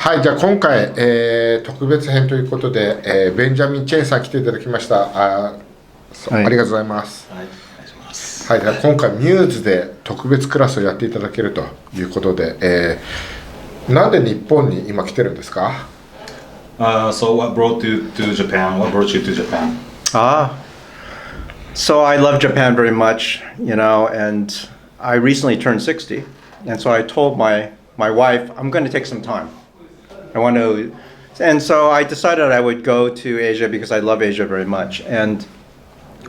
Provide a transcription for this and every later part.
はい、じゃあ今回、特別編ということで、ベンジャミン・チェンさん来ていただきました。はい、ありがとうございます。はい、お願いします。はい、では今回ミューズで特別クラスをやっていただけるということで、なんで日本に今来てるんですか？ So what brought you to Japan? What brought you to Japan? So I love Japan very much, and I recently turned 60, and so I told my wife, I'm going to take some time. And so I decided I would go to Asia because I love Asia very much. And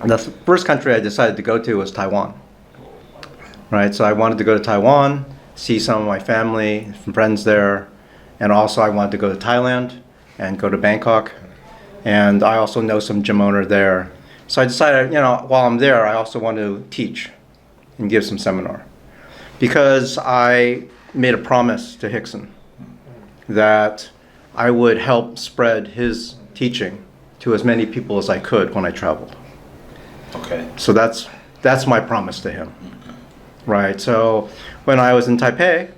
the first country I decided to go to was Taiwan. Right, so I wanted to go to Taiwan, see some of my family, some friends there, and also I wanted to go to Thailand and go to Bangkok. And I also know some gym owner there. So I decided, while I'm there, I also want to teach and give some seminar. Because I made a promise to Rickson that I would help spread his teaching to as many people as I could when I traveled. Okay. So that's my promise to him. Right. So when I was in Taipei,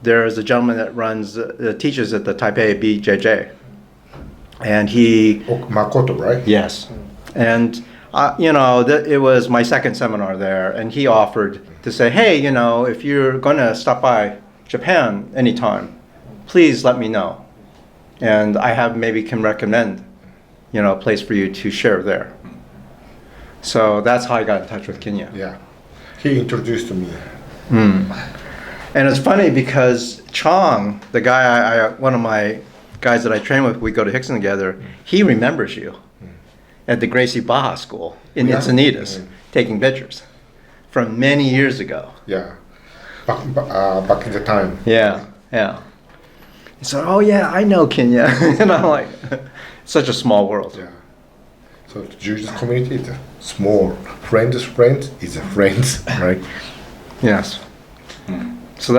there is a gentleman that teaches at the Taipei BJJ, and he Makoto, right? Yes, and it was my second seminar there, and he offered to say, hey, if you're going to stop by Japan anytime, please let me know, and maybe can recommend, a place for you to share there. So that's how I got in touch with Kenya. Yeah, he introduced me. And it's funny because Chong, the guy one of my guys that I train with, we go to Rickson together, he remembers you at the Gracie Baja School in Encinitas, taking pictures from many years ago. Yeah, back in the time. Yeah. He said, oh yeah, I know Kenya. And I'm like, such a small world. Yeah. So the Jewish community is small. Friends is friends, right? Yes. So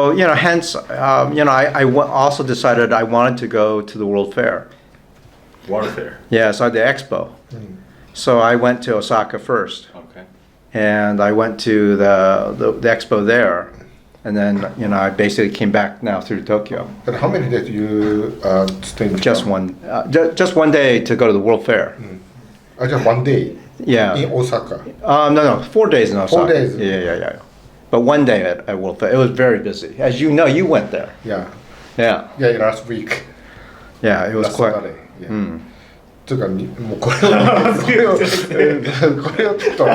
hence, I also decided I wanted to go to the World Fair. World Fair? Yeah, so the expo. So I went to Osaka first. Okay. And I went to the expo there. And then, I basically came back now through Tokyo. But how many days you stay in Japan? Just one day to go to the World Fair. Just one day? Yeah. In Osaka? No, 4 days in Osaka. 4 days? Yeah. But one day at World Fair. It was very busy. As you know, you went there. Yeah. Yeah, last week. Yeah, it was quite. Saturday. Yeah. というかもうこれをちょっと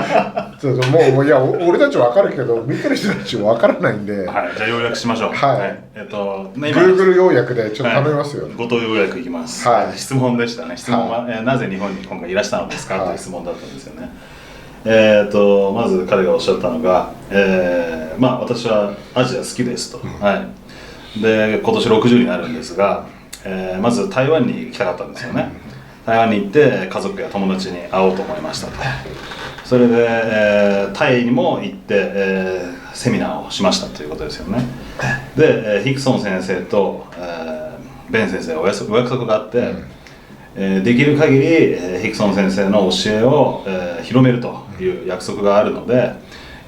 もういや俺たちわかるけど見てる人たちわからないんで、はい、じゃあ要約しましょう。はい。Google 要約でちょっと頼みますよ。後藤要約いきます。はい。質問でしたね。質問は、なぜ日本に今回いらしたのですかという質問だったんですよね。まず彼がおっしゃったのが、私はアジア好きですと。はい。で今年60になるんですが、まず台湾に行きたかったんですよね。台湾に行って家族や友達に会おうと思いましたと。それで、タイにも行って、セミナーをしましたということですよね。で、ヒクソン先生と、ベン先生お約束があって、できる限り、ヒクソン先生の教えを、広めるという約束があるので、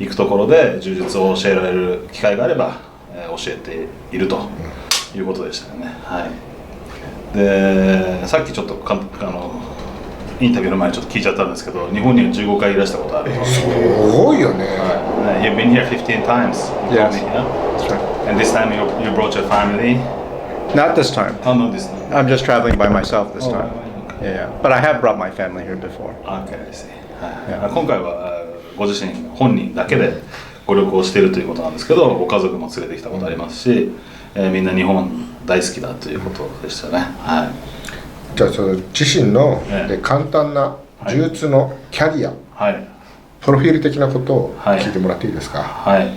行くところで柔術を教えられる機会があれば、教えているということでしたよね。はい。でさっきちょっとインタビューの前にちょっと聞いちゃったんですけど、日本には15回いらしたことあると。すごいよね。はい。You've been here 15 times. Yes. That's right. And this time you brought your family? Not this time. Oh, not this time. I'm just traveling by myself this time. Yeah. But I have brought my family here before. Okay, I see. はい。今回はご自身本人だけでご旅行しているということなんですけど、ご家族も連れてきたことありますし、みんな日本大好きだということでしたね。はい。じゃあその自身の簡単な柔術のキャリア、プロフィール的なことを聞いてもらっていいですか？はい。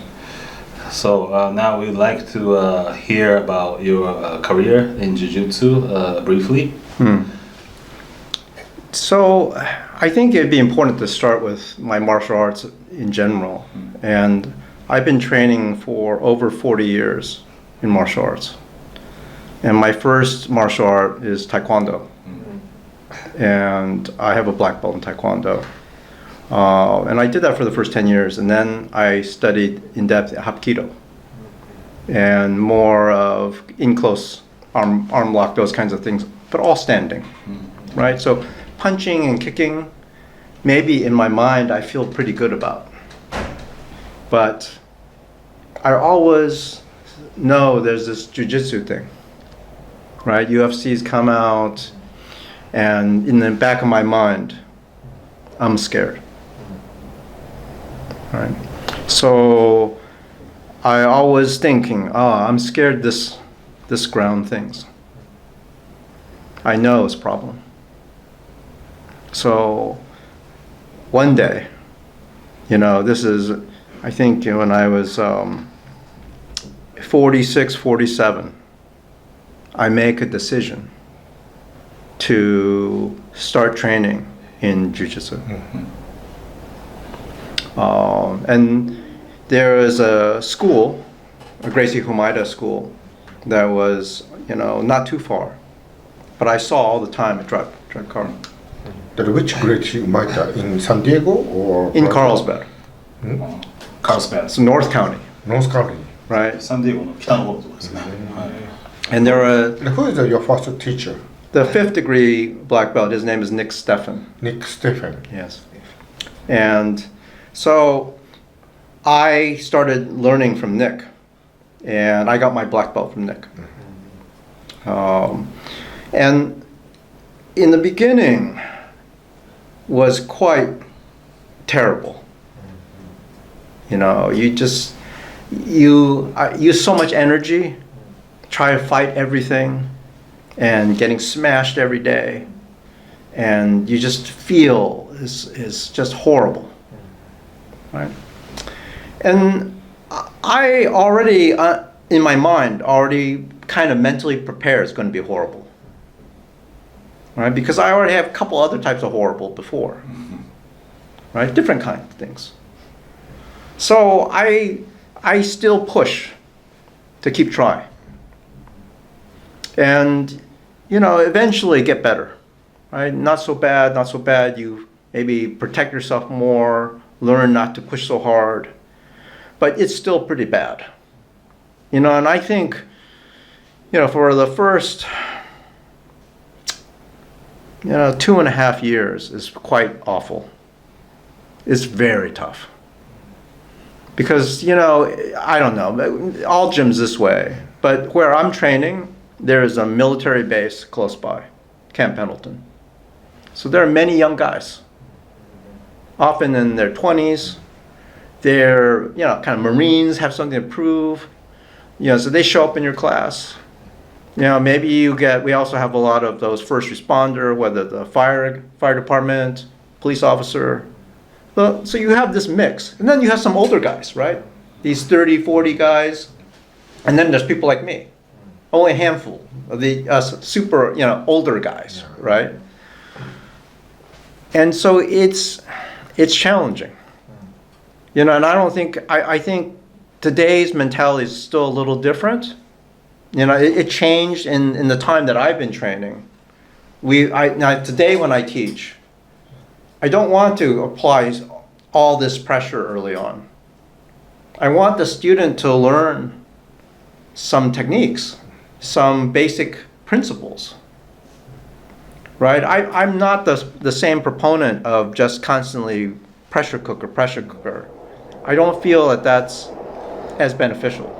So now we'd like to hear about your career in Jiu-Jitsu briefly. So I think it'd be important to start with my martial arts in general. And I've been training for over 40 years in martial arts. And my first martial art is Taekwondo. And I have a black belt in Taekwondo. And I did that for the first 10 years. And then I studied in depth Hapkido. and more of in close arm lock, those kinds of things, but all standing, right? So punching and kicking, maybe in my mind I feel pretty good about. But I always know there's this jiu-jitsu thing, right? UFC's come out, and in the back of my mind, I'm scared, right? So I always thinking, I'm scared this ground things. I know it's a problem. So one day, this is, I think when I was 46, 47, I make a decision to start training in jiu-jitsu. And there is a school, a Gracie school, that was, not too far. But I saw all the time I drive car. Which Gracie Humida? In San Diego or? In Carlsbad. Carlsbad. It's North County, North County. right? サンディエゴの北の方のところですね。はい。 And there were Who is your first teacher? the 5th degree black belt. His name is Nick Steffen. Nick Stephen. Yes. And so I started learning from Nick, and I got my black belt from Nick. And in the beginning was quite terrible. You use so much energy, try to fight everything, and getting smashed every day, and you just feel is just horrible, right? And I already, in my mind, already kind of mentally prepared it's going to be horrible, right? Because I already have a couple other types of horrible before, right? Different kinds of things. So I still push to keep trying. And, eventually get better, right? Not so bad. You maybe protect yourself more, learn not to push so hard. But it's still pretty bad. And I think, for the first, 2.5 years is quite awful. It's very tough. Because, I don't know, all gyms this way, but where I'm training, there is a military base close by, Camp Pendleton. So there are many young guys, often in their 20s. They're, kind of Marines, have something to prove. So they show up in your class. Maybe we also have a lot of those first responder, whether the fire department, police officer. So you have this mix. And then you have some older guys, right? These 30, 40 guys. And then there's people like me. Only a handful of the super, older guys, right? And so it's challenging. And I think today's mentality is still a little different. It changed in the time that I've been training. Now today when I teach, I don't want to apply all this pressure early on. I want the student to learn some techniques, some basic principles, right? I'm not the same proponent of just constantly pressure cooker. I don't feel that that's as beneficial.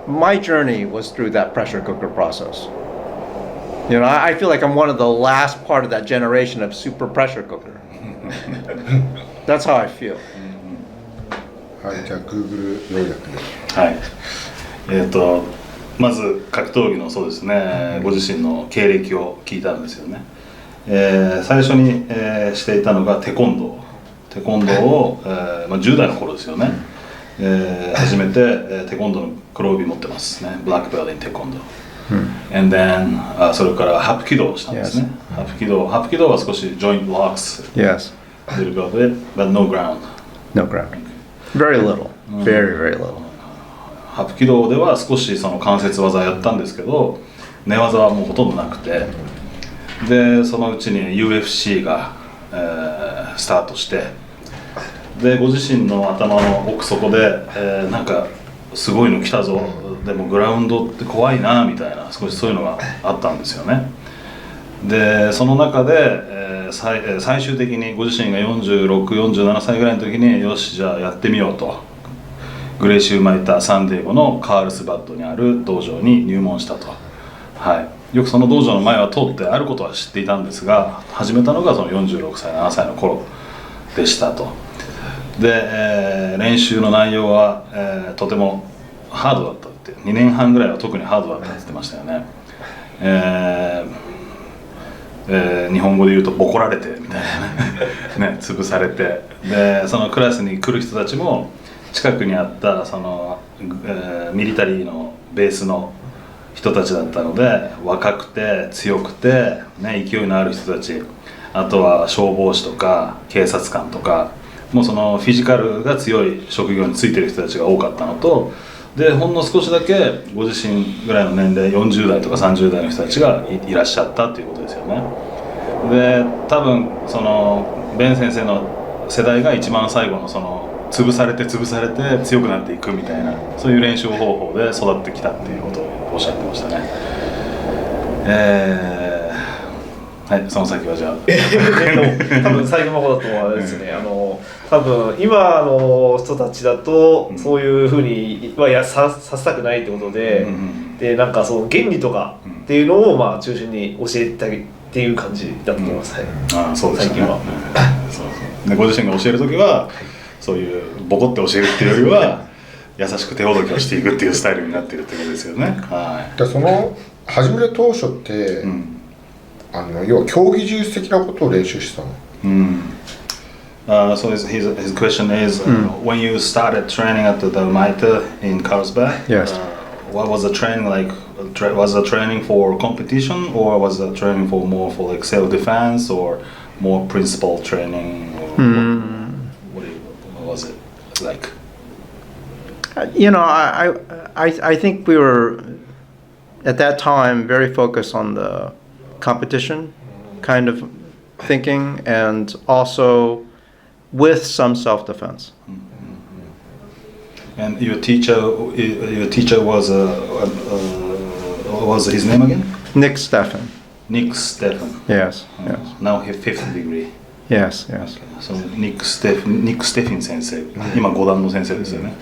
My journey was through that pressure cooker process. I feel like I'm one of the last part of that generation of super pressure cooker. That's how I feel. はい、じゃあ Google 要約で。はい。まず格闘技のそうですね、ご自身の経歴を聞いたんですよね。最初に、していたのがテコンドーを、10代の頃ですよね。初めて、テコンドーの黒帯持ってますね。ブラックベルト in テコンドー。And then それからハプキドーをしたんですね。ハプキドーは少し joint blocks 出るベルトで、but no ground. No ground. Very little. Very, very little. ハプキドーでは少しその関節技やったんですけど、寝技はもうほとんどなくて、でそのうちに UFC が、スタートして、でご自身の頭の奥底で、なんかすごいの来たぞでもグラウンドって怖いなみたいな少しそういうのがあったんですよね。でその中で、最終的にご自身が46、47歳ぐらいの時によしじゃあやってみようとグレイシー生まれたサンディエゴのカールスバッドにある道場に入門したと、はい、よくその道場の前は通ってあることは知っていたんですが始めたのがその46歳7歳の頃でしたと。で、練習の内容は、とてもハードだったって2年半ぐらいは特にハードだったって言ってましたよね。日本語で言うとボコられてみたいなね潰されてでそのクラスに来る人たちも近くにあったその、ミリタリーのベースの人たちだったので若くて強くて、ね、勢いのある人たちあとは消防士とか警察官とかもうそのフィジカルが強い職業についてる人たちが多かったのとでほんの少しだけご自身ぐらいの年齢40代とか30代の人たちが いらっしゃったということですよね。で多分そのベン先生の世代が一番最後のその潰されて潰されて強くなっていくみたいなそういう練習方法で育ってきたっていうことをおっしゃってましたね。はい、その先はじゃあ多分最後の方だと思うんですね。多分今の人たちだとそういうふうにはさせたくないってことで、でなんかその原理とかっていうのをまあ中心に教えてあげっていう感じだと思います。ああそうですね。最近は。そうそうでご自身が教えるときはそういうボコって教えるっていうよりは優しく手ほどきをしていくっていうスタイルになっているってことですよね。はい。でその始める当初って、要は競技柔術的なことを練習したの。So his question is, when you started training at the Maita in Carlsbad, Yes. What was the training like? Was the training for competition, or was the training for more for like self-defense, or more principle training? Or what was it like? You know, I think we were at that time very focused on the competition kind of thinking, and also with some self-defense. And your teacher was his name again? Nick Steffen. Nick Steffen. Yes, yes. Now he 5th degree. Yes, yes. So Nick Steffen 先生、今5段の先生ですよね。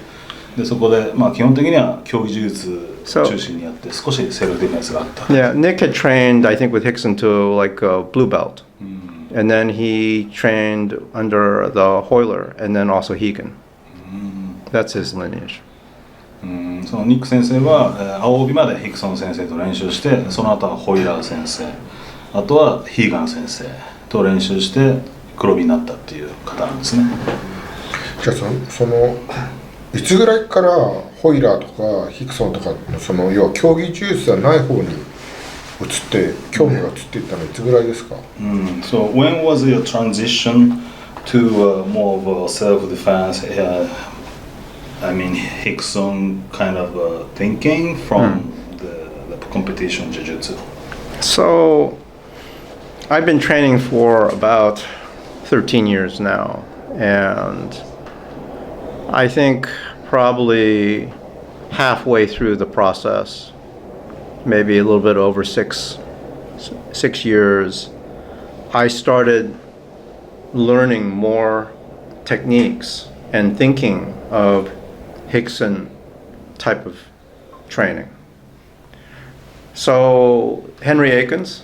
でそこでまあ基本的には競技柔術中心にやって少しセルフディフェンスがあった。Yeah, Nick had trained, I think, with Hickson to like a blue belt, and then he trained under the Hoyler, and then also Hegan. That's his lineage. そのニック先生は青帯までヒクソン先生と練習してその後はホイラー先生あとはヒーガン先生と練習して黒帯になったっていう方なんですね。じゃあそのいつぐらいからホイラーとかヒクソンとかその要は競技柔術じゃない方に移って興味が移っていったのはいつぐらいですか？ So when was your transition to more of a self-defense? I mean, Hickson kind of thinking from the competition jiu-jitsu. So I've been training for about 13 years now, and I think probably halfway through the process, maybe a little bit over six years, I started learning more techniques and thinking of Hickson type of training. So Henry Akins,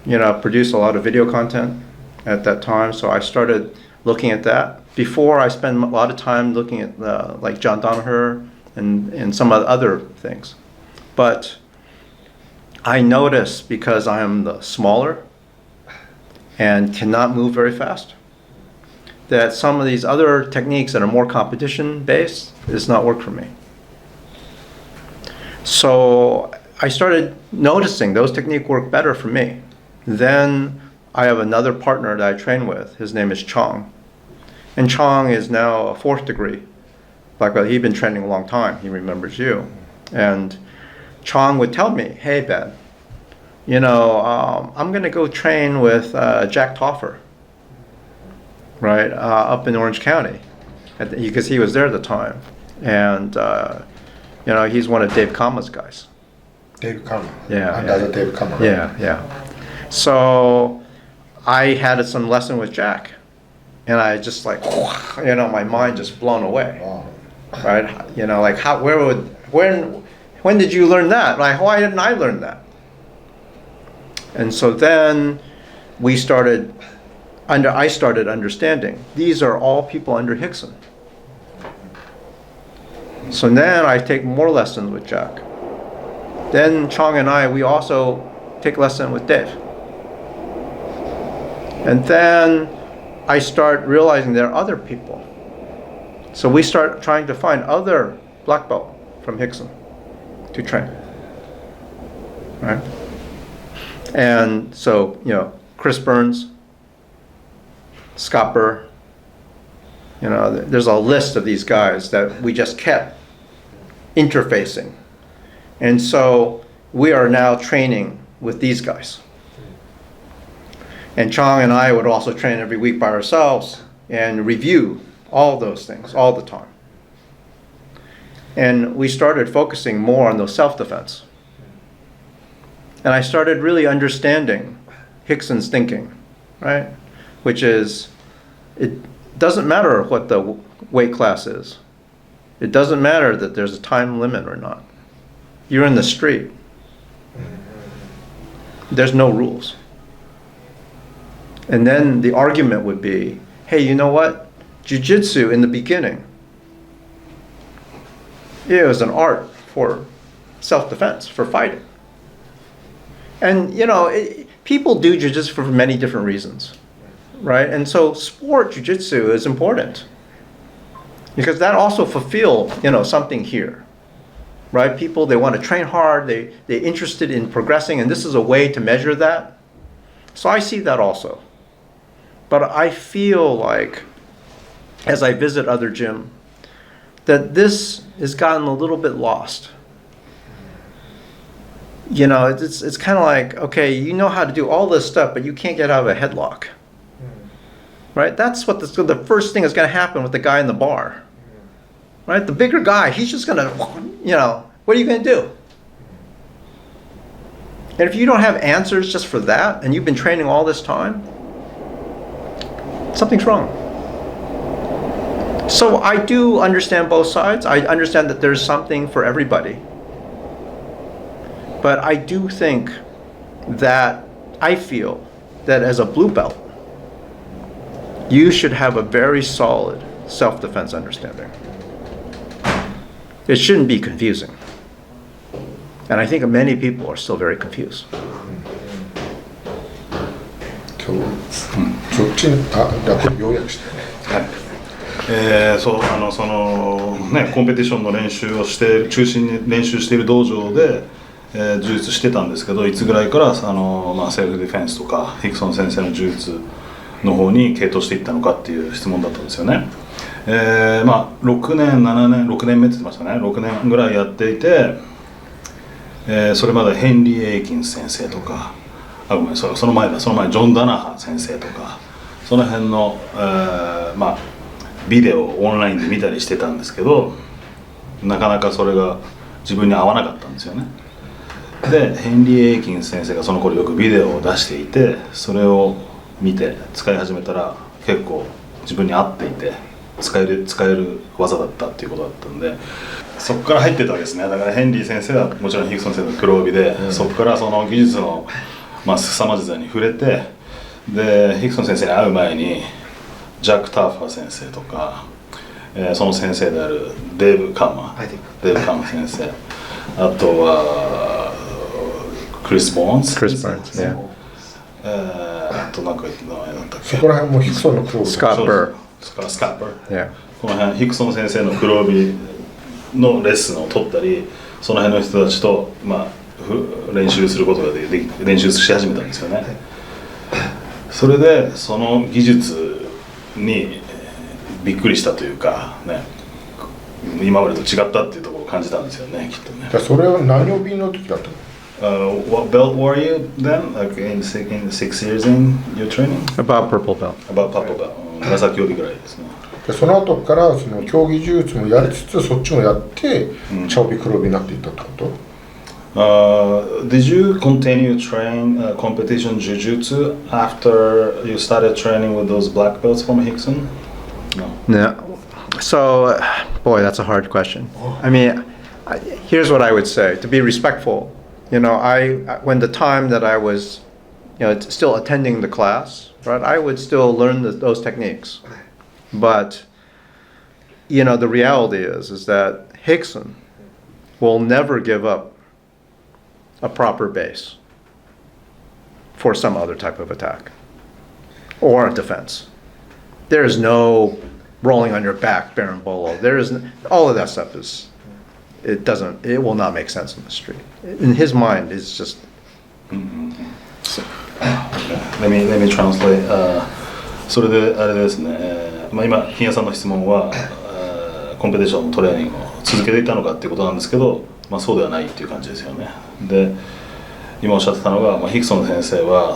produced a lot of video content at that time, so I started looking at that. Before, I spent a lot of time looking at like John Danaher and some other things. But I noticed, because I am the smaller and cannot move very fast, that some of these other techniques that are more competition based does not work for me. So I started noticing those techniques work better for me. Then I have another partner that I train with. His name is Chong. And Chong is now a 4th degree. Like, he'd been training a long time. He remembers you. And Chong would tell me, hey, Ben, I'm going to go train with Jack Toffer, right, up in Orange County, because he was there at the time. And You know, he's one of Dave Kama's guys. Dave Kama. Yeah, Another Dave Kama. Yeah. So I had some lesson with Jack, and I just like, you know, my mind just blown away. Wow. Right? You know, like when did you learn that? Like, why didn't I learn that? And so then I started understanding these are all people under Rickson. So then I take more lessons with Jack. Then Chong and we also take lesson with Dave. And then I start realizing there are other people. So we start trying to find other black belt from Rickson to train. Right? And so, you know, Chris Burns, Scott Burr, you know, there's a list of these guys that we just kept interfacing. And so we are now training with these guys. And Chong and I would also train every week by ourselves and review all those things all the time. And we started focusing more on those self-defense. And I started really understanding Rickson's thinking, right? Which is, it doesn't matter what the weight class is. It doesn't matter that there's a time limit or not. You're in the street. There's no rules. And then the argument would be, hey, you know what? Jiu-jitsu in the beginning, it was an art for self-defense, for fighting. And, you know, people do jiu-jitsu for many different reasons, right? And so sport jiu-jitsu is important because that also fulfill, you know, something here, right? People, they want to train hard, they're interested in progressing, and this is a way to measure that. So I see that also. But I feel like, as I visit other gyms, that this has gotten a little bit lost. You know, it's kind of like, okay, you know how to do all this stuff, but you can't get out of a headlock. Right? That's what the first thing is going to happen with the guy in the bar. Right? The bigger guy, he's just going to, you know, what are you going to do? And if you don't have answers just for that, and you've been training all this time, something's wrong. So I do understand both sides. I understand that there's something for everybody. But I do think that I feel that as a blue belt, you should have a very solid self-defense understanding. It shouldn't be confusing. And I think many people are still very confused. そっちに要約して。そうそのねコンペティションの練習をして中心に練習している道場で、柔術してたんですけど、いつぐらいからセルフディフェンスとかヒクソン先生の柔術の方に傾倒していったのかっていう質問だったんですよね。6年7年6年目って言ってましたね。6年ぐらいやっていて、それまでヘンリー・エイキンス先生とか、ごめん、その前ジョン・ダナハ先生とか、その辺の、ビデオをオンラインで見たりしてたんですけど、なかなかそれが自分に合わなかったんですよね。でヘンリー・エイキンス先生がその頃よくビデオを出していて、それを見て使い始めたら結構自分に合っていて使える技だったっていうことだったんで、そこから入ってたわけですね。だからヘンリー先生はもちろんヒクソン先生の黒帯で、そこからその技術の凄まじさに触れて、でヒクソン先生に会う前にジャック・ターファー先生とか、その先生であるデーブ・カーマ先生、あとはクリス・ボーンズ、あとなんか名前なんだっけ、そこら辺もヒクソンの黒帯、スカッパー、この辺ヒクソン先生の黒帯のレッスンを取ったり、その辺の人たちと、練習することが練習し始めたんですよね。それでその技術にびっくりしたというかね、今までと違ったっていうところを感じたんですよね、きっとね。それは何帯の時だったの？What belt were you then? Like in 6 years in your training? About purple belt. About purple belt. 紫帯ぐらいですね。でその後からその競技柔術もやりつつそっちもやって、チャオビ黒帯になっていったってこと？ Did you continue train competition jiu-jitsu after you started training with those black belts from Hickson? No. So, boy, that's a hard question. I mean, here's what I would say to be respectful. You know, when the time that I was, still attending the class, right, I would still learn those techniques. But, the reality is that Hickson will never give up a proper base for some other type of attack or a defense. There is no rolling on your back, berimbolo. There is all of that stuff it will not make sense in the street. In his mind, it's just. Let me translate. それであれですね。今金谷さんの質問はコンペティションのトレーニングを続けていたのかっていうことなんですけど、そうではないっていう感じですよね。で、今おっしゃってたのが、ヒクソン先生は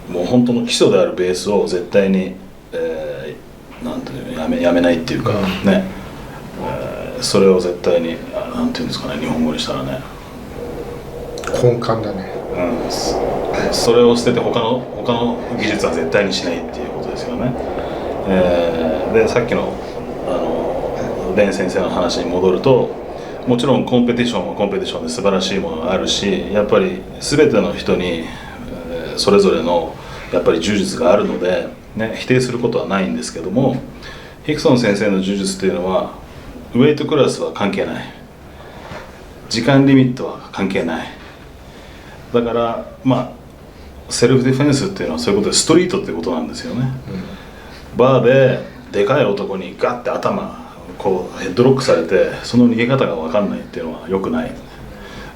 もう本当の基礎であるベースを絶対に、なんていうのやめないっていうかね、それを絶対になんていうんですかね、日本語にしたらね、根幹だね。それを捨てて他の技術は絶対にしないっていうことですよね。でさっきのレン先生の話に戻ると、もちろんコンペティションはコンペティションで素晴らしいものがあるし、やっぱり全ての人に、それぞれのやっぱり柔術があるので、否定することはないんですけども、ヒクソン先生の柔術っていうのはウェイトクラスは関係ない、時間リミットは関係ない。だからセルフディフェンスっていうのはそういうことでストリートっていうことなんですよね。バーででかい男にガッて頭こうヘッドロックされて、その逃げ方が分かんないっていうのは良くない。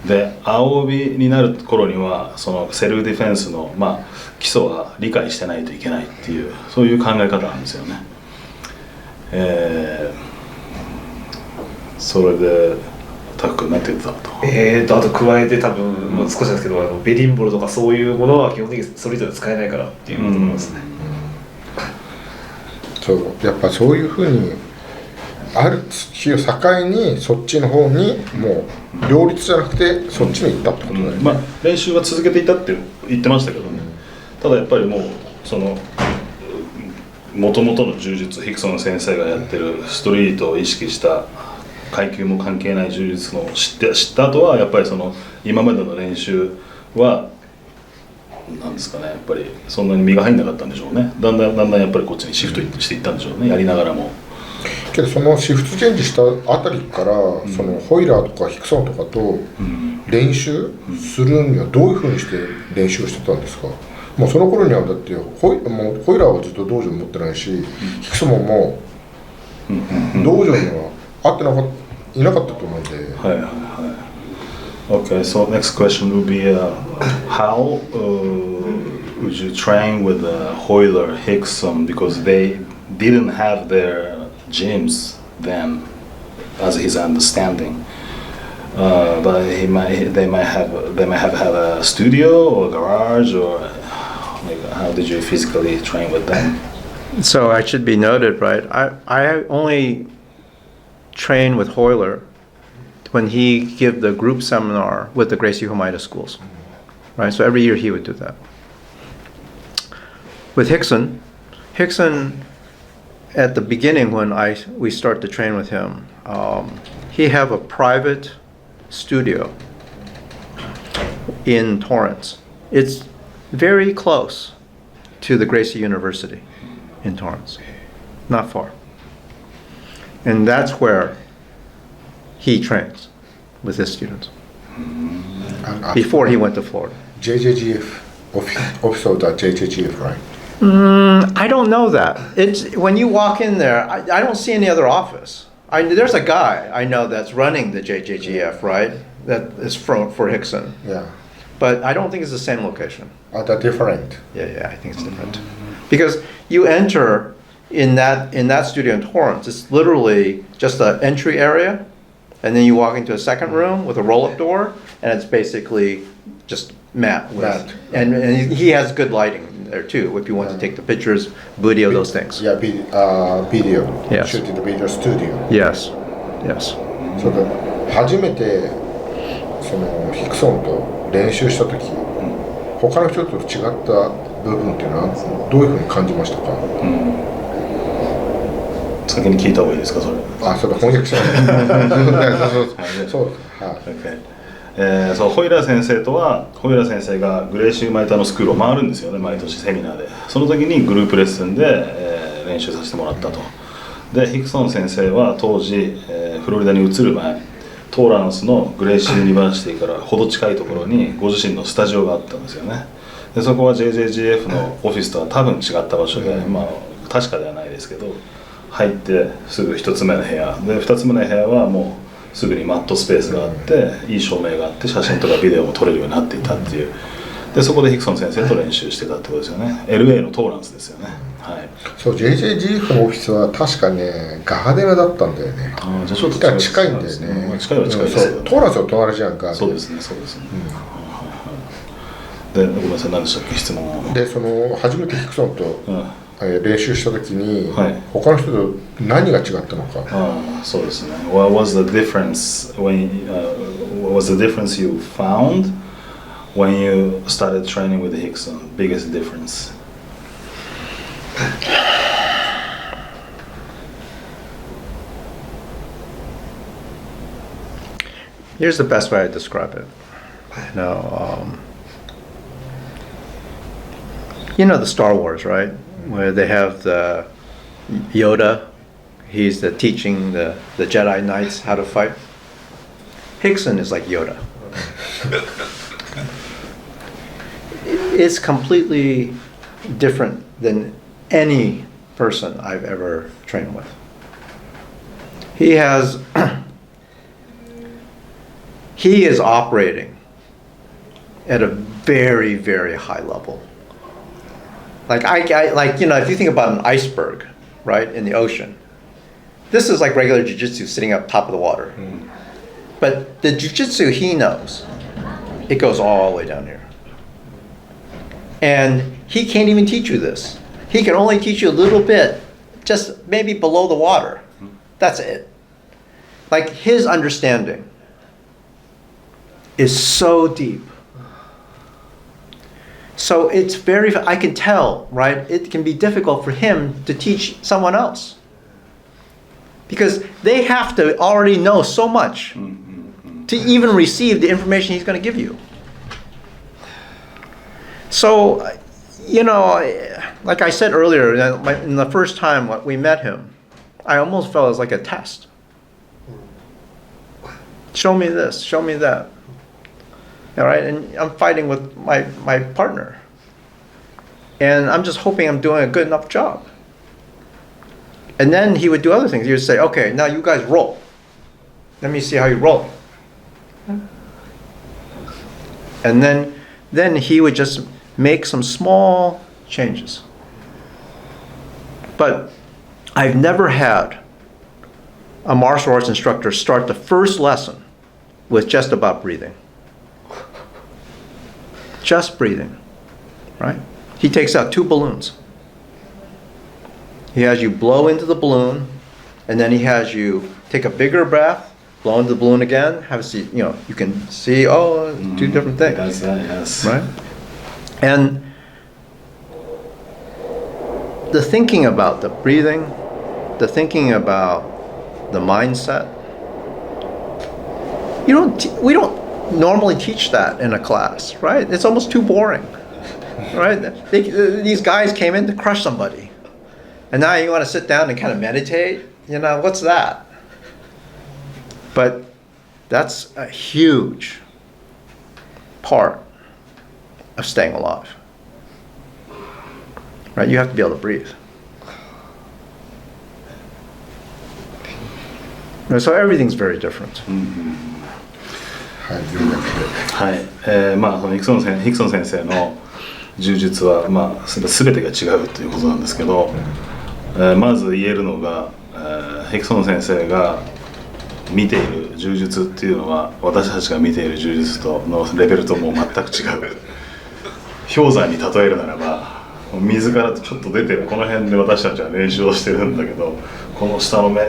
で青帯になる頃にはそのセルフディフェンスの基礎は理解してないといけないっていう、そういう考え方なんですよね。それでタク君なんて言ってたと。あと加えて多分、少しなんですけどベリンボロとかそういうものは基本的にストリートで使えないからっていうと思いますね。そうやっぱそういうふうにある日を境にそっちの方にもう両立じゃなくてそっちに行ったってことだよね。練習は続けていたって言ってましたけどね。ただやっぱりもう元々の柔術、ヒクソン先生がやってるストリートを意識した階級も関係ない柔術の知った後はやっぱり今までの練習はなんですかね、やっぱりそんなに身が入んなかったんでしょうね。だんだんやっぱりこっちにシフトしていったんでしょうね、やりながらも。けどそのシフトチェンジしたあたりから、そのホイラーとかヒクソンとかと練習するにはどういうふうにして練習をしてたんですか？もうその頃にはだってホイラーはずっと道場に持ってないし、ヒクソンも道場には会っていなかったと思うんで。はいはいはい。Okay, so next question would be how would you train with Hoyler, Hickson, because they didn't have their gyms then, as his understanding. But they might have had a studio or garage, or how did you physically train with them? So I should be noted, right? I only train with Hoyler when he give the group seminar with the Gracie schools, right? So every year he would do that. With Hickson at the beginning when we start to train with him, he have a private studio in Torrance. It's very close to the Gracie University in Torrance, not far. And that's where he trains with his students before he went to Florida. JJGF office of the JJGF, right? I don't know that. It's when you walk in there, I don't see any other office. There's a guy I know that's running the JJGF, right? That is for Hickson. Yeah. But I don't think it's the same location. Are they different? Yeah, I think it's different. Because you enter in that studio in Torrance, it's literally just an entry area, and then you walk into a second room with a roll-up door, and it's basically just mat. And he has good lighting there too, if you want to take the pictures, video, those things. Yeah, video. Yes. Shooting the video studio. Yes. そうだ、初めてそのヒクソンと練習した時、他の人と違った部分っていうのはどういうふうに感じましたか？先に聞いた方がいいですか、それ。あ、そうだ、翻訳者。そうそう、ホイラー先生がグレイシーマイターのスクールを回るんですよね、毎年セミナーで。その時にグループレッスンで、練習させてもらったと。でヒクソン先生は当時、フロリダに移る前、トーランスのグレイシーユニバーシティからほど近いところにご自身のスタジオがあったんですよね。でそこは JJGF のオフィスとは多分違った場所で、まあ確かではないですけど、入ってすぐ1つ目の部屋で、2つ目の部屋はもうすぐにマットスペースがあって、いい照明があって、写真とかビデオも撮れるようになっていたっていう。でそこでヒクソン先生と練習してたってことですよね。 LA のトーランスですよね。はい、そう JJGF のオフィスは確かねガーデナだったんだよね。あ、じゃあちょっと近いんだよね。近いは近いですけど、トーランスは隣じゃんか。そうですね。でごめんなさい、何でしたっけ、質問。でその初めてヒクソンと、練習した時に、他の人と何が違ったのか。そうですね。What was the difference what was the difference you found when you started training with Hickson? Biggest difference? Here's the best way I describe it. You know the Star Wars, right? Where they have the Yoda, he's teaching the Jedi Knights how to fight. Hickson is like Yoda. It's completely different than any person I've ever trained with. He is operating at a very, very high level. Like if you think about an iceberg, right, in the ocean, this is like regular jiu-jitsu sitting up top of the water. But the jiu-jitsu he knows, it goes all the way down here. And he can't even teach you this. He can only teach you a little bit, just maybe below the water. That's it. Like his understanding is so deep. So it's I can tell, right? It can be difficult for him to teach someone else. Because they have to already know so much to even receive the information he's going to give you. So, like I said earlier, in the first time we met him, I almost felt it was like a test. Show me this, show me that. All right, and I'm fighting with my partner. And I'm just hoping I'm doing a good enough job. And then he would do other things. He would say, okay, now you guys roll. Let me see how you roll. And then he would just make some small changes. But I've never had a martial arts instructor start the first lesson with just about breathing. Just breathing, right? He takes out 2 balloons. He has you blow into the balloon, and then he has you take a bigger breath, blow into the balloon again, have a seat. You can see, 2 different things. That's that, yes. Right? And the thinking about the breathing, the thinking about the mindset, we don't normally teach that in a class, right? It's almost too boring, right? These guys came in to crush somebody, and now you want to sit down and kind of meditate. What's that? But that's a huge part of staying alive, right? You have to be able to breathe. So everything's very different.はい、ヒクソン先生の柔術は、全てが違うということなんですけど、まず言えるのが、ヒクソン先生が見ている柔術っていうのは私たちが見ている柔術とのレベルともう全く違う。氷山に例えるならば水からちょっと出てるこの辺で私たちは練習をしてるんだけど、この下のめっ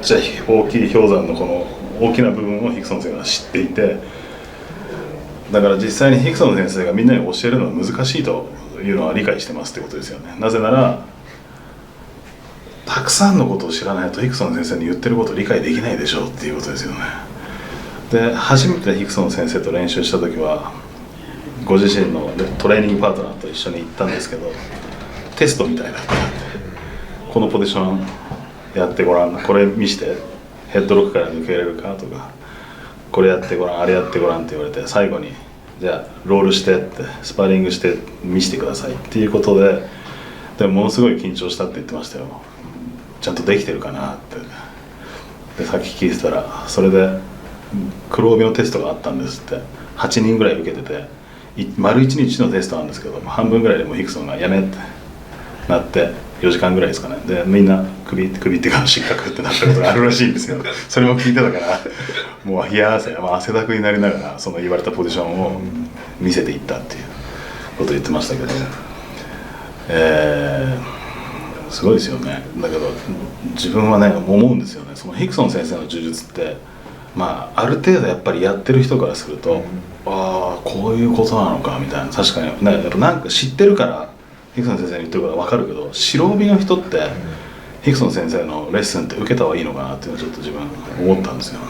ちゃ大きい氷山のこの大きな部分をヒクソン先生が知っていて、だから実際にヒクソン先生がみんなに教えるのは難しいというのは理解してますってことですよね。なぜならたくさんのことを知らないとヒクソン先生に言ってることを理解できないでしょうっていうことですよね。で初めてヒクソン先生と練習した時はご自身のトレーニングパートナーと一緒に行ったんですけど、テストみたいだったんで、このポジションやってごらん、これ見してヘッドロックから抜けれるかとか、これやってごらん、あれやってごらんって言われて、最後にじゃあロールしてってスパーリングして見せてくださいっていうことで、でもものすごい緊張したって言ってましたよ。ちゃんとできてるかなって。でさっき聞いてたら、それで黒帯のテストがあったんですって。8人ぐらい受けてて、丸1日のテストなんですけど、半分ぐらいでもうヒクソンがやめってなって4時間ぐらいですかね。でみんな首っていうか失格ってなったことがあるらしいんですよ。それも聞いてたからもう冷や汗、汗だくになりながらその言われたポジションを見せていったっていうことを言ってましたけど、すごいですよね。だけど自分はね思うんですよね。そのヒクソン先生の柔術ってある程度やっぱりやってる人からすると、ああこういうことなのかみたいな、確かにやっぱなんか知ってるからヒクソン先生に言ってることは分かるけど、白帯の人ってヒクソン先生のレッスンって受けた方がいいのかなっていうのをちょっと自分思ったんですよ。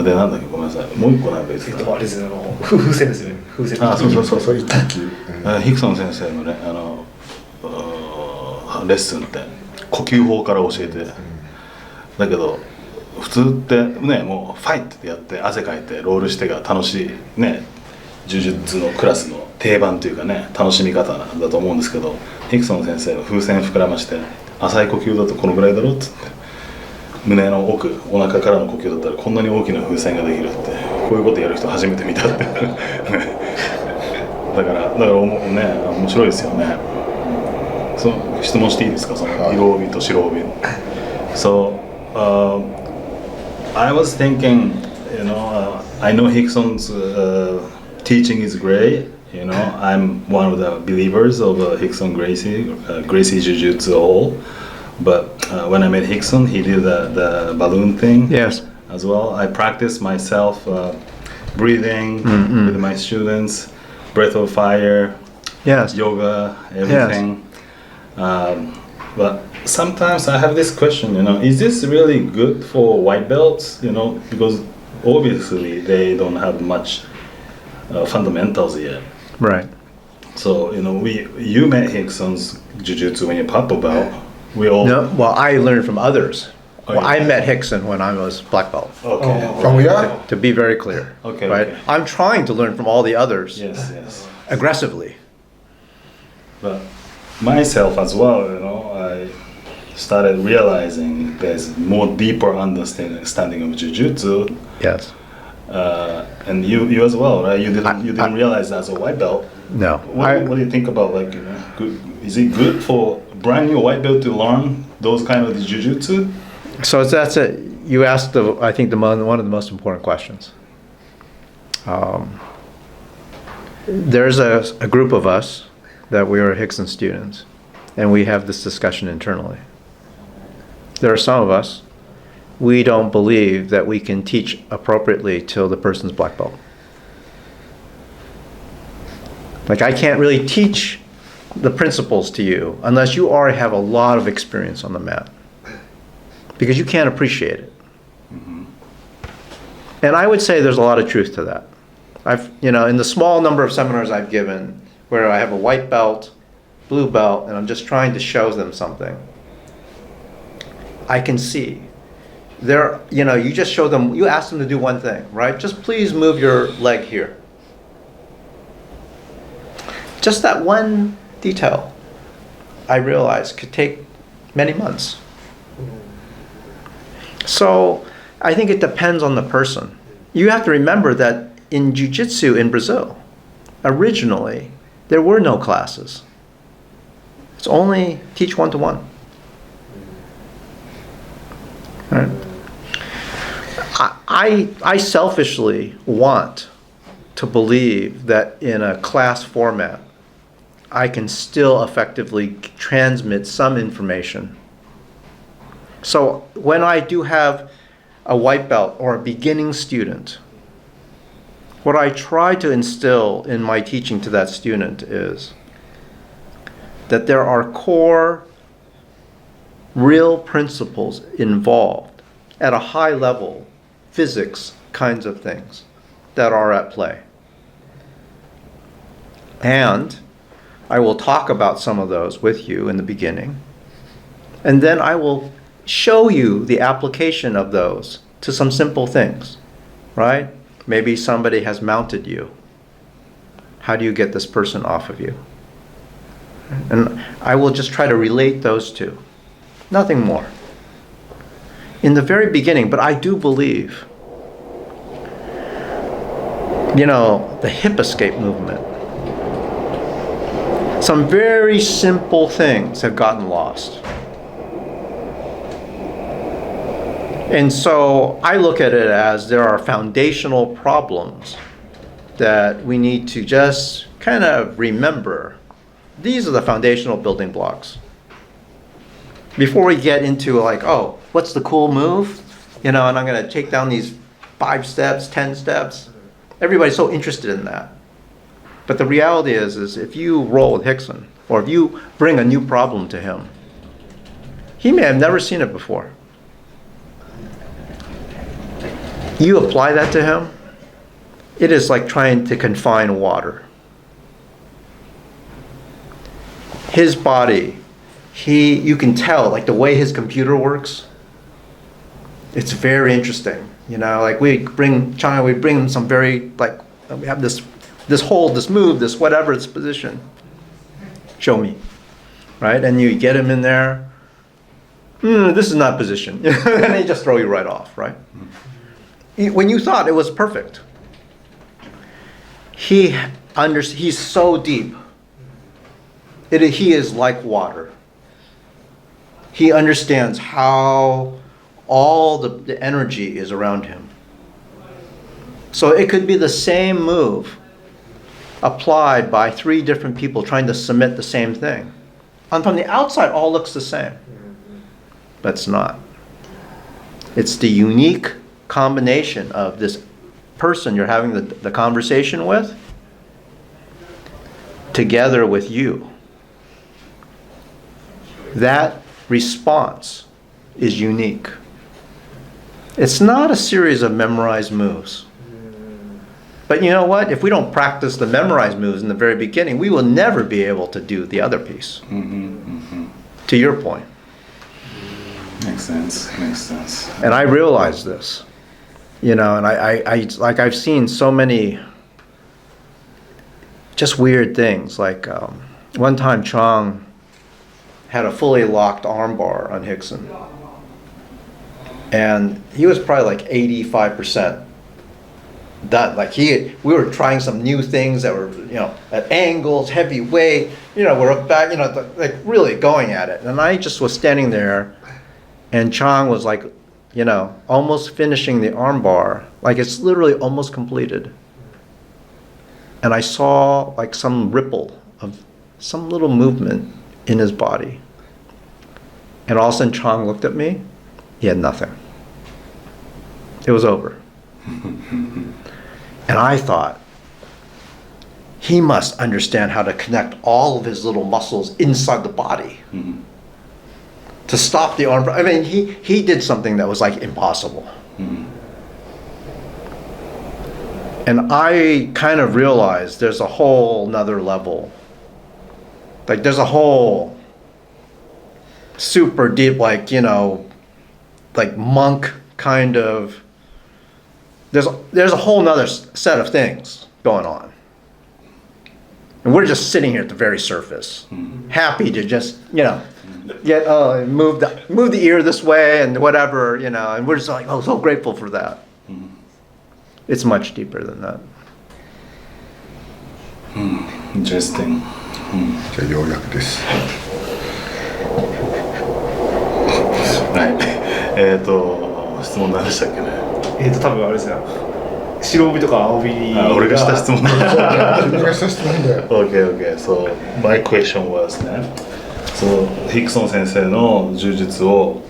でなんだっけ、ごめんなさい、もう一個なんか言ってた。あれですね、風船ですよね。風船。あ、そういった気。ヒクソン先生のねレッスンって呼吸法から教えて、だけど普通ってね、もうファイトってやって汗かいてロールしてが楽しいね、柔術のクラスの定番というかね、楽しみ方だと思うんですけど、ヒクソン先生は風船膨らまして浅い呼吸だとこのぐらいだろっつって、胸の奥お腹からの呼吸だったらこんなに大きな風船ができるって、こういうことやる人初めて見たってだからね面白いですよね。その質問していいですか、その色帯と白帯。So I was thinking, I know Hickson's teaching is great. I'm one of the believers of Rickson Gracie, Gracie Jiu-Jitsu all. But when I met Rickson, he did the balloon thing. Yes. As well. I practiced myself breathing with my students, breath of fire, Yes. yoga, everything. But sometimes I have this question, is this really good for white belts? Because obviously they don't have much fundamentals yet. Right. So you met Hickson's jiu-jitsu when you're purple belt. We all. No, well, I learned from others. Oh, Well, yeah. I met Hickson when I was black belt. Okay. Oh yeah. To be very clear. Okay, Right. okay. I'm trying to learn from all the others Yes. aggressively. But myself as well, I started realizing there's more deeper understanding of jiu-jitsu. Yes. And you as well, right? You didn't realize that as a white belt. No. What do you think about is it good for brand new white belt to learn those kind of jiu-jitsu? So that's it. You asked I think one of the most important questions. There's a group of us that we are Hickson students, and we have this discussion internally. There are some of us, we don't believe that we can teach appropriately till the person's black belt. Like, I can't really teach the principles to you unless you already have a lot of experience on the mat, because you can't appreciate it. And I would say there's a lot of truth to that. In the small number of seminars I've given where I have a white belt, blue belt, and I'm just trying to show them something, I can see you just show them, you ask them to do one thing, right? Just please move your leg here. Just that one detail, I realized, could take many months. So I think it depends on the person. You have to remember that in jiu-jitsu in Brazil, originally, there were no classes. It's only teach one-to-one. Right? I selfishly want to believe that in a class format, I can still effectively transmit some information. So when I do have a white belt or a beginning student, what I try to instill in my teaching to that student is that there are core, real principles involved at a high level, physics kinds of things that are at play. And I will talk about some of those with you in the beginning. And then I will show you the application of those to some simple things, right? Maybe somebody has mounted you. How do you get this person off of you? And I will just try to relate those two. Nothing more. In the very beginning, but I do believe, the hip escape movement. Some very simple things have gotten lost. And so I look at it as there are foundational problems that we need to just kind of remember. These are the foundational building blocks. Before we get into what's the cool move? And I'm going to take down these 5 steps, 10 steps. Everybody's so interested in that. But the reality is if you roll with Rickson, or if you bring a new problem to him, he may have never seen it before. You apply that to him, it is like trying to confine water. His body, you can tell, the way his computer works, it's very interesting. We bring him some very, we have this hold, this move, this whatever, this position. Show me, right? And you get him in there. This is not position. And they just throw you right off, right? When you thought it was perfect. He's so deep. He is like water. He understands how all the energy is around him. So it could be the same move applied by 3 different people trying to submit the same thing. And from the outside, all looks the same. But it's not. It's the unique combination of this person you're having the conversation with together with you. That response is unique. It's not a series of memorized moves. But you know what? If we don't practice the memorized moves in the very beginning, we will never be able to do the other piece. To your point. Makes sense. And I realize this. And I've seen so many just weird things. One time Chong had a fully locked armbar on Rickson. And he was probably 85% done. We were trying some new things that were, at angles, heavy weight, we're back, really going at it. And I just was standing there, and Chong was almost finishing the armbar, it's literally almost completed. And I saw some ripple of some little movement in his body. And all of a sudden Chong looked at me, he had nothing. It was over. And I thought, he must understand how to connect all of his little muscles inside the body to stop the arm. I mean, he did something that was impossible. And I kind of realized there's a whole nother level. There's a whole super deep, monk kind of, there's a whole nother set of things going on. And we're just sitting here at the very surface, happy to just, get move the ear this way and whatever, and we're just so grateful for that. It's much deeper than that. Interesting. じゃあようやくです。はい。質問何でしたっけね。多分あれですよ、白帯とか青帯が俺がした質問だ君がした質問だよ。Okay, so my question was ね、ヒクソン先生の柔術を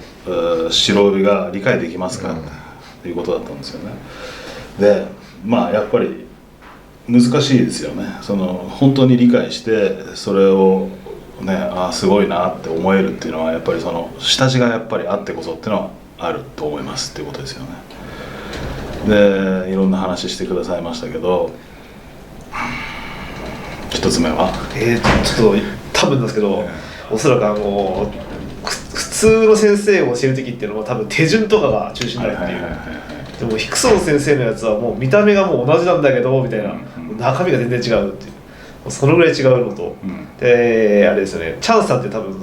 白帯が理解できますか、っていうことだったんですよね。で、まあやっぱり難しいですよね。本当に理解してそれをね、すごいなって思えるっていうのはやっぱり下地がやっぱりあってこそっていうのはあると思いますっていうことですよね。で、いろんな話してくださいましたけど、一つ目はちょっと多分なんですけど、おそらく普通の先生を教える時っていうのは多分手順とかが中心になるっていう。でもヒクソン先生のやつはもう見た目がもう同じなんだけどみたいな、中身が全然違うっていう。そのぐらい違うのと、であれですよね、チャンさんって多分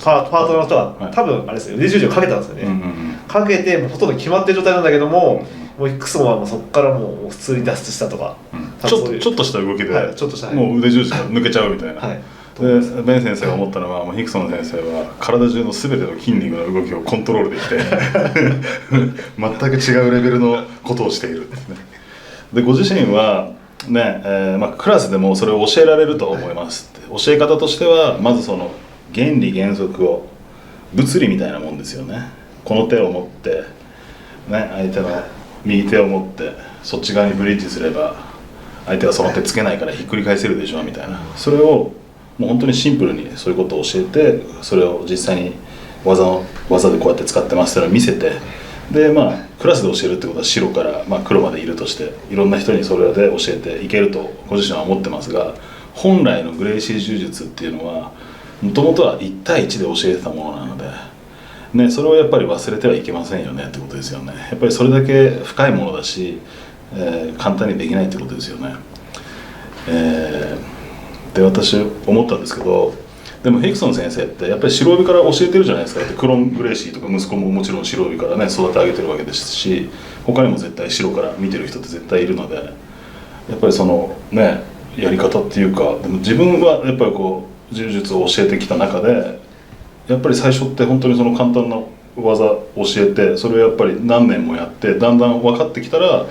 パートナーの人は多分あれですよ、腕十字をかけたんですよね、かけてもうほとんど決まってる状態なんだけども、もうヒクソンはもうそこからもう普通に脱出したとか、ちょっとした動きで、ちょっとした、もう腕十字が抜けちゃうみたいな、でベン先生が思ったのは、もうヒクソン先生は体中の全ての筋肉の動きをコントロールできて全く違うレベルのことをしているんですね。で、ご自身はね、クラスでもそれを教えられると思いますって。教え方としてはまず原理原則を、物理みたいなもんですよね。この手を持って、ね、相手の右手を持ってそっち側にブリッジすれば相手はその手つけないからひっくり返せるでしょみたいな、それをもう本当にシンプルにそういうことを教えて、それを実際に技でこうやって使ってますっていうのを見せて、でクラスで教えるってことは白から、黒までいるとしていろんな人にそれで教えていけるとご自身は思ってますが、本来のグレイシー柔術っていうのはもともとは1対1で教えてたものなので、ね、それをやっぱり忘れてはいけませんよねってことですよね。やっぱりそれだけ深いものだし、簡単にできないってことですよね。で、私思ったんですけど、でもヒクソン先生ってやっぱり白帯から教えてるじゃないですか。クロン・グレイシーとか息子ももちろん白帯からね育て上げてるわけですし、他にも絶対白から見てる人って絶対いるので、やっぱりねやり方っていうか、でも自分はやっぱり柔術を教えてきた中で、やっぱり最初って本当に簡単な技を教えて、それをやっぱり何年もやってだんだん分かってきたら、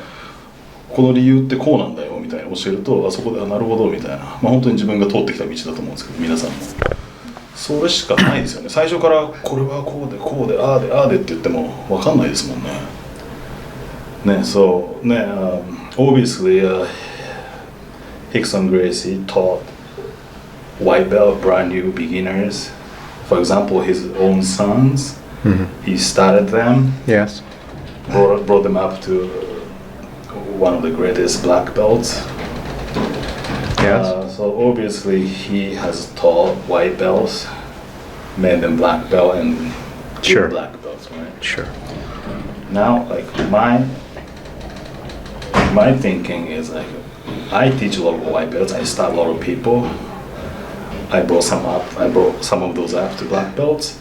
この理由ってこうなんだよみたいに教えると、あそこでなるほどみたいな、本当に自分が通ってきた道だと思うんですけど、皆さんもそれしかないですよね。最初からこれはこうでこうでああでって言っても分かんないですもんね。So obviously Rickson Gracie taught white belt brand new beginners. For example, his own sons, he started them, Yes. brought them up to one of the greatest black belts. Yes. So obviously he has taught white belts, made them black belt and Sure. black belts, right? Sure. Now, like my thinking is like, I teach a lot of white belts. I start a lot of people. I brought some of those up to black belts.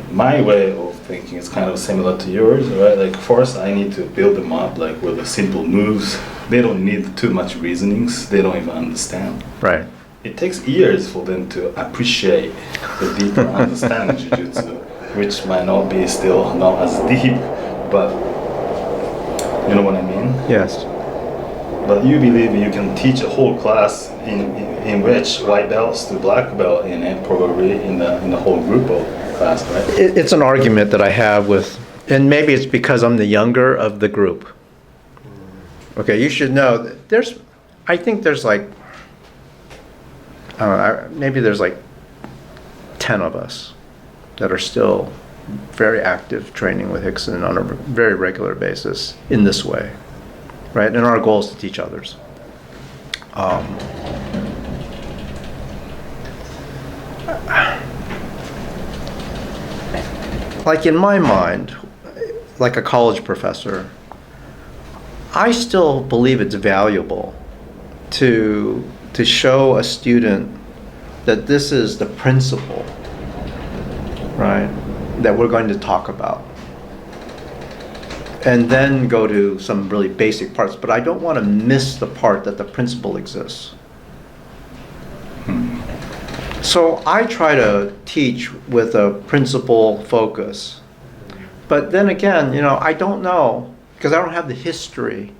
My way of thinking is kind of similar to yours, right? Like first I need to build them up like with the simple moves. They don't need too much reasonings. They don't even understand. Right. It takes years for them to appreciate the deeper understanding jiu-jitsu, which might not be still not as deep, but you know what I mean? Yes. But you believe you can teach a whole class in which white belts to black belt in it, probably in the whole group of class, right? It's an argument that I have with, and maybe it's because I'm the younger of the group. Okay, you should know that I think there's like, I don't know, maybe there's like 10 of us that are still very active training with Rickson on a very regular basis in this way, right? And our goal is to teach others. Like in my mind, like a college professor, I still believe it's valuable to show a student that this is the principle, right, that we're going to talk about. And then go to some really basic parts, but I don't want to miss the part that the principle exists. So I try to teach with a principle focus. But then again, I don't know because I don't have the history,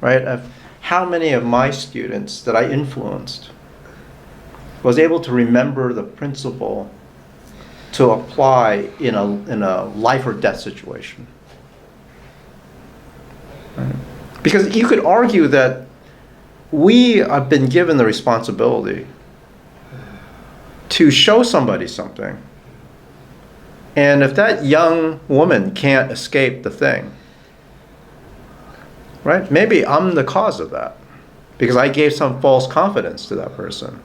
right, of how many of my students that I influenced was able to remember the principle to apply in a life or death situation. Right? Because you could argue that we have been given the responsibility to show somebody something, and if that young woman can't escape the thing, right, maybe I'm the cause of that because I gave some false confidence to that person.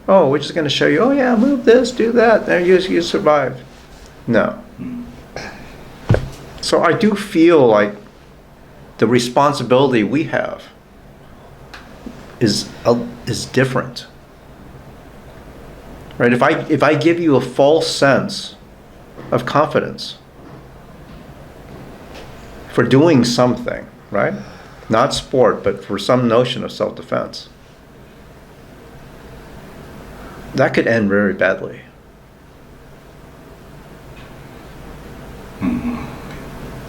Oh, we're just going to show you, oh yeah, move this, do that, and you survive. No. So I do feel like the responsibility we have is different. Right? If I give you a false sense of confidence for doing something, right? Not sport, but for some notion of self-defense, that could end very badly.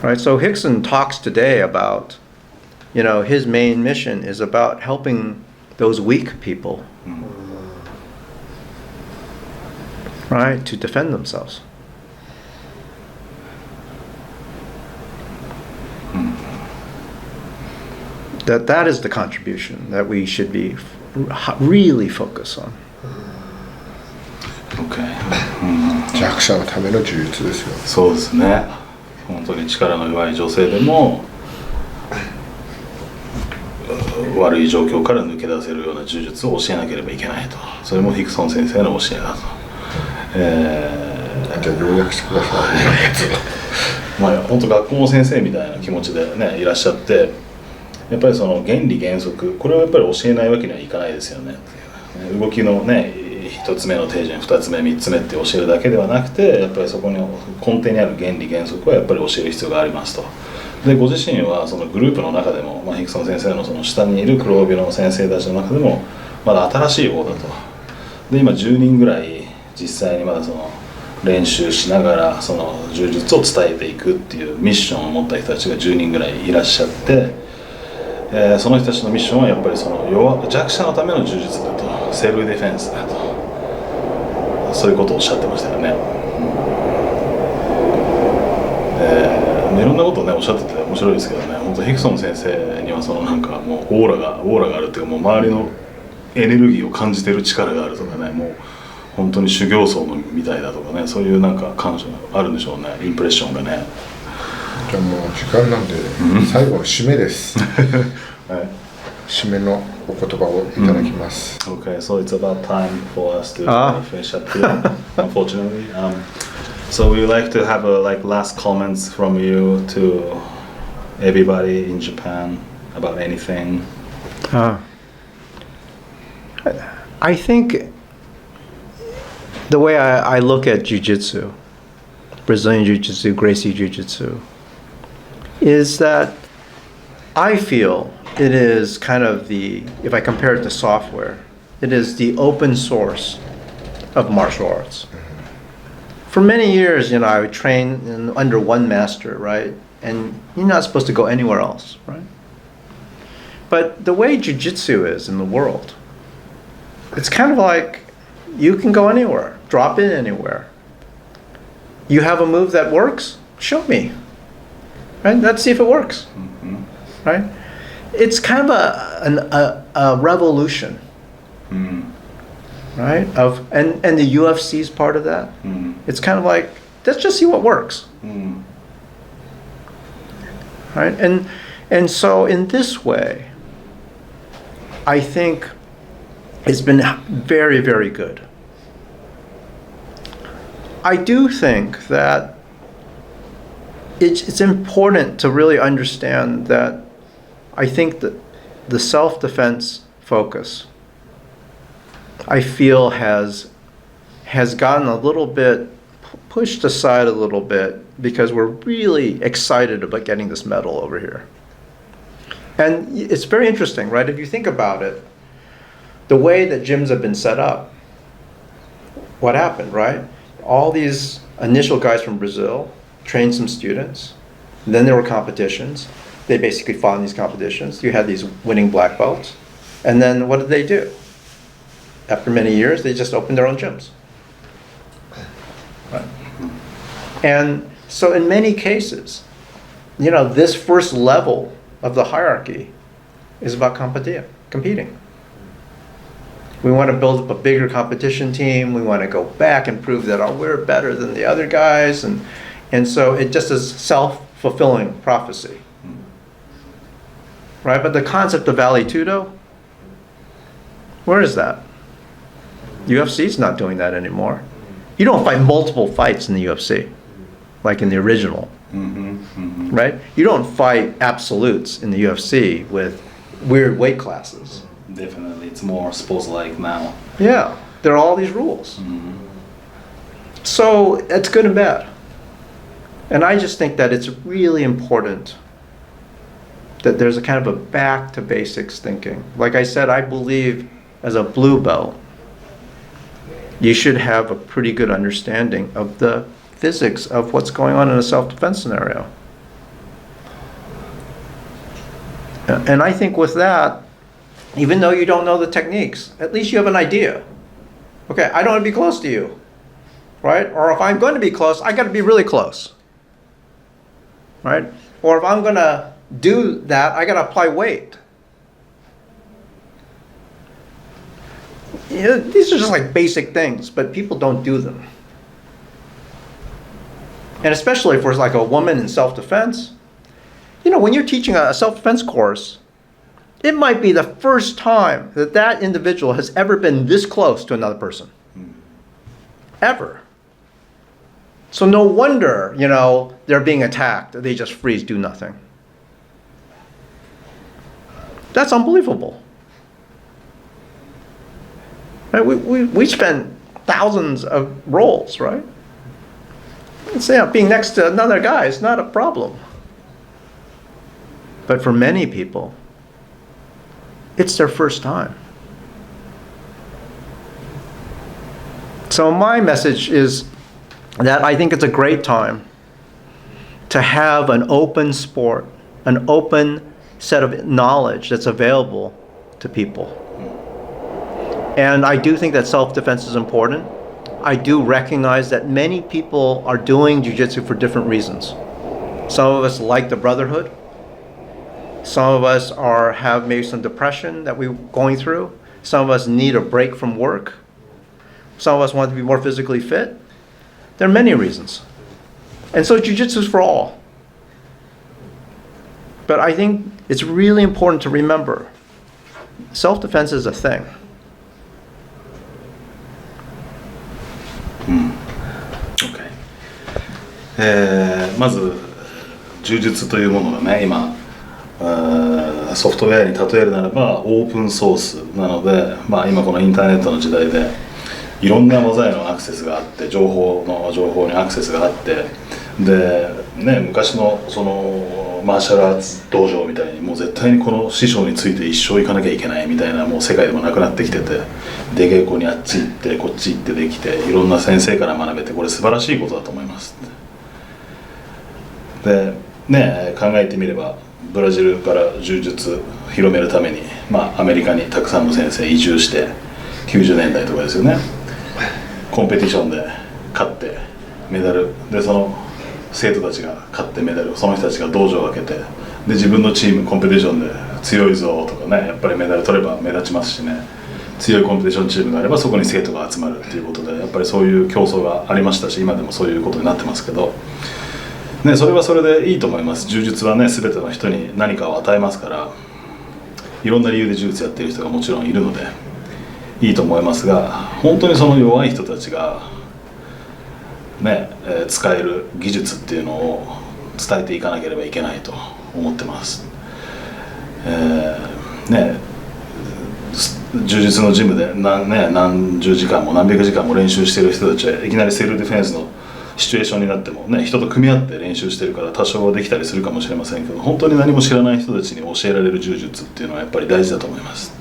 Right? So Rickson talks today about, his main mission is about helping those weak people, right, to defend themselves. That is the contribution that we should be really focused on. Okay. 弱者のための柔術ですよ。そうですね。本当に力の弱い女性でも悪い状況から抜け出せるような柔術を教えなければいけないと。それもヒクソン先生の教えだと。じゃあ要約してください。まあ本当学校の先生みたいな気持ちでねいらっしゃって、やっぱりその原理原則これをやっぱり教えないわけにはいかないですよね。動きのね1つ目の手順2つ目3つ目って教えるだけではなくて、やっぱりそこに根底にある原理原則はやっぱり教える必要がありますと。でご自身はそのグループの中でも、ヒクソン先生のその下にいる黒帯の先生たちの中でもまだ新しい方だと。で今10人ぐらい実際にまだその練習しながらその柔術を伝えていくっていうミッションを持った人たちが10人ぐらいいらっしゃって、その人たちのミッションはやっぱりその弱者のための柔術だと、セルフディフェンスだと、そういうことをおっしゃってましたよね。いろんなことをねおっしゃってて面白いですけどね、本当ヒクソン先生にはそのなんかもうオーラがあるっていうか、もう周りのエネルギーを感じてる力があるとかね、もう本当に修行僧のみたいだとかね、そういうなんか感謝があるんでしょうね、インプレッションがね。じゃあもう時間なんで最後の締めです。はい、締めのお言葉をいただきます。Okay, so it's about time for us to finish up here, unfortunately. So we like to have last comments from you to everybody in Japan about anything. I think the way I look at jiu-jitsu, Brazilian jiu-jitsu, Gracie jiu-jitsu, is that I feel it is kind of if I compare it to software, it is the open source of martial arts. For many years, I would train under one master, right? And you're not supposed to go anywhere else, right? But the way jiu-jitsu is in the world, it's kind of like you can go anywhere, drop in anywhere. You have a move that works? Show me. Right? Let's see if it works. Right? It's kind of a revolution. Right? And the UFC is part of that. It's kind of like, let's just see what works. Right? And so in this way, I think it's been very, very good. I do think that it's important to really understand that I think that the self-defense focus, I feel has gotten a little bit pushed aside a little bit because we're really excited about getting this medal over here. And it's very interesting, right? If you think about it, the way that gyms have been set up, what happened, right? All these initial guys from Brazil trained some students, then there were competitions, they basically fought in these competitions. You had these winning black belts. And then what did they do? After many years, they just opened their own gyms. Right? And so in many cases, this first level of the hierarchy is about competing. We want to build up a bigger competition team. We want to go back and prove that we're better than the other guys. And so it just is self-fulfilling prophecy. Right? But the concept of Vale Tudo, where is that? UFC's not doing that anymore. You don't fight multiple fights in the UFC, like in the original. Right? You don't fight absolutes in the UFC with weird weight classes. Definitely, it's more sports-like now. Yeah, there are all these rules. So it's good and bad. And I just think that it's really important that there's a kind of a back to basics thinking. Like I said, I believe as a blue belt, you should have a pretty good understanding of the physics of what's going on in a self-defense scenario. And I think with that, even though you don't know the techniques, at least you have an idea. Okay, I don't want to be close to you, right? Or if I'm going to be close, I got to be really close, right? Or if I'm going to do that, I got to apply weight. These are just like basic things, but people don't do them. And especially for like a woman in self-defense, when you're teaching a self-defense course, it might be the first time that individual has ever been this close to another person. Ever. So no wonder, they're being attacked. They just freeze, do nothing. That's unbelievable. Right? We spend thousands of rolls, right? Being next to another guy is not a problem. But for many people, it's their first time. So my message is that I think it's a great time to have an open sport, an open set of knowledge that's available to people. And I do think that self-defense is important. I do recognize that many people are doing jiu-jitsu for different reasons. Some of us like the brotherhood. Some of us have maybe some depression that we're going through. Some of us need a break from work. Some of us want to be more physically fit. There are many reasons. And so jiu-jitsu is for all. But I think it's really important to remember, self-defense is a thing. Okay. まず柔術というものがね、今ソフトウェアに例えるならばオープンソースなので、今このインターネットの時代でいろんな技へのアクセスがあって、情報にアクセスがあって、で、昔のそのマーシャルアーツ道場みたいにもう絶対にこの師匠について一生行かなきゃいけないみたいなもう世界でもなくなってきてて、出稽古にあっち行ってこっち行ってできて、いろんな先生から学べて、これ素晴らしいことだと思います。で考えてみればブラジルから柔術広めるために、アメリカにたくさんの先生移住して90年代とかですよね。コンペティションで勝ってメダルで、その生徒たちが勝ってメダル、その人たちが道場を開けて、で自分のチームコンペティションで強いぞとかね、やっぱりメダル取れば目立ちますしね、強いコンペティションチームがあればそこに生徒が集まるっていうことで、やっぱりそういう競争がありましたし、今でもそういうことになってますけど、それはそれでいいと思います。柔術はね、全ての人に何かを与えますから、いろんな理由で柔術やってる人がもちろんいるのでいいと思いますが、本当にその弱い人たちが使える技術っていうのを伝えていかなければいけないと思ってます。柔術のジムで何十時間も何百時間も練習している人たちはいきなりセルフディフェンスのシチュエーションになっても人と組み合って練習してるから多少はできたりするかもしれませんけど、本当に何も知らない人たちに教えられる柔術っていうのはやっぱり大事だと思います。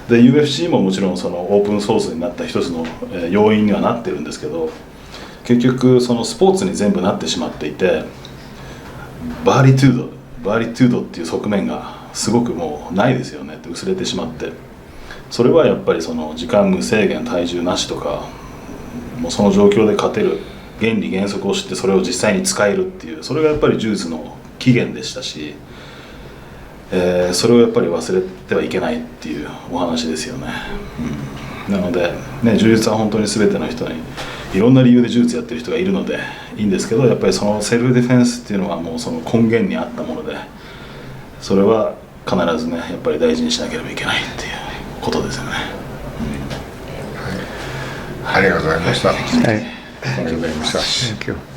で UFC ももちろんそのオープンソースになった一つの要因にはなってるんですけど、結局そのスポーツに全部なってしまっていて、バーリトゥードバーリトゥードっていう側面がすごくもうないですよねって薄れてしまって、それはやっぱりその時間無制限体重なしとか、もうその状況で勝てる原理原則を知ってそれを実際に使えるっていう、それがやっぱり柔術の起源でしたし、それをやっぱり忘れてはいけないっていうお話ですよね、なので、ね、柔術は本当に全ての人にいろんな理由で柔術やってる人がいるのでいいんですけど、やっぱりそのセルフディフェンスっていうのはもうその根源にあったもので、それは必ずねやっぱり大事にしなければいけないっていうことですよね、ありがとうございました。はい。ありがとうございました。Thank you.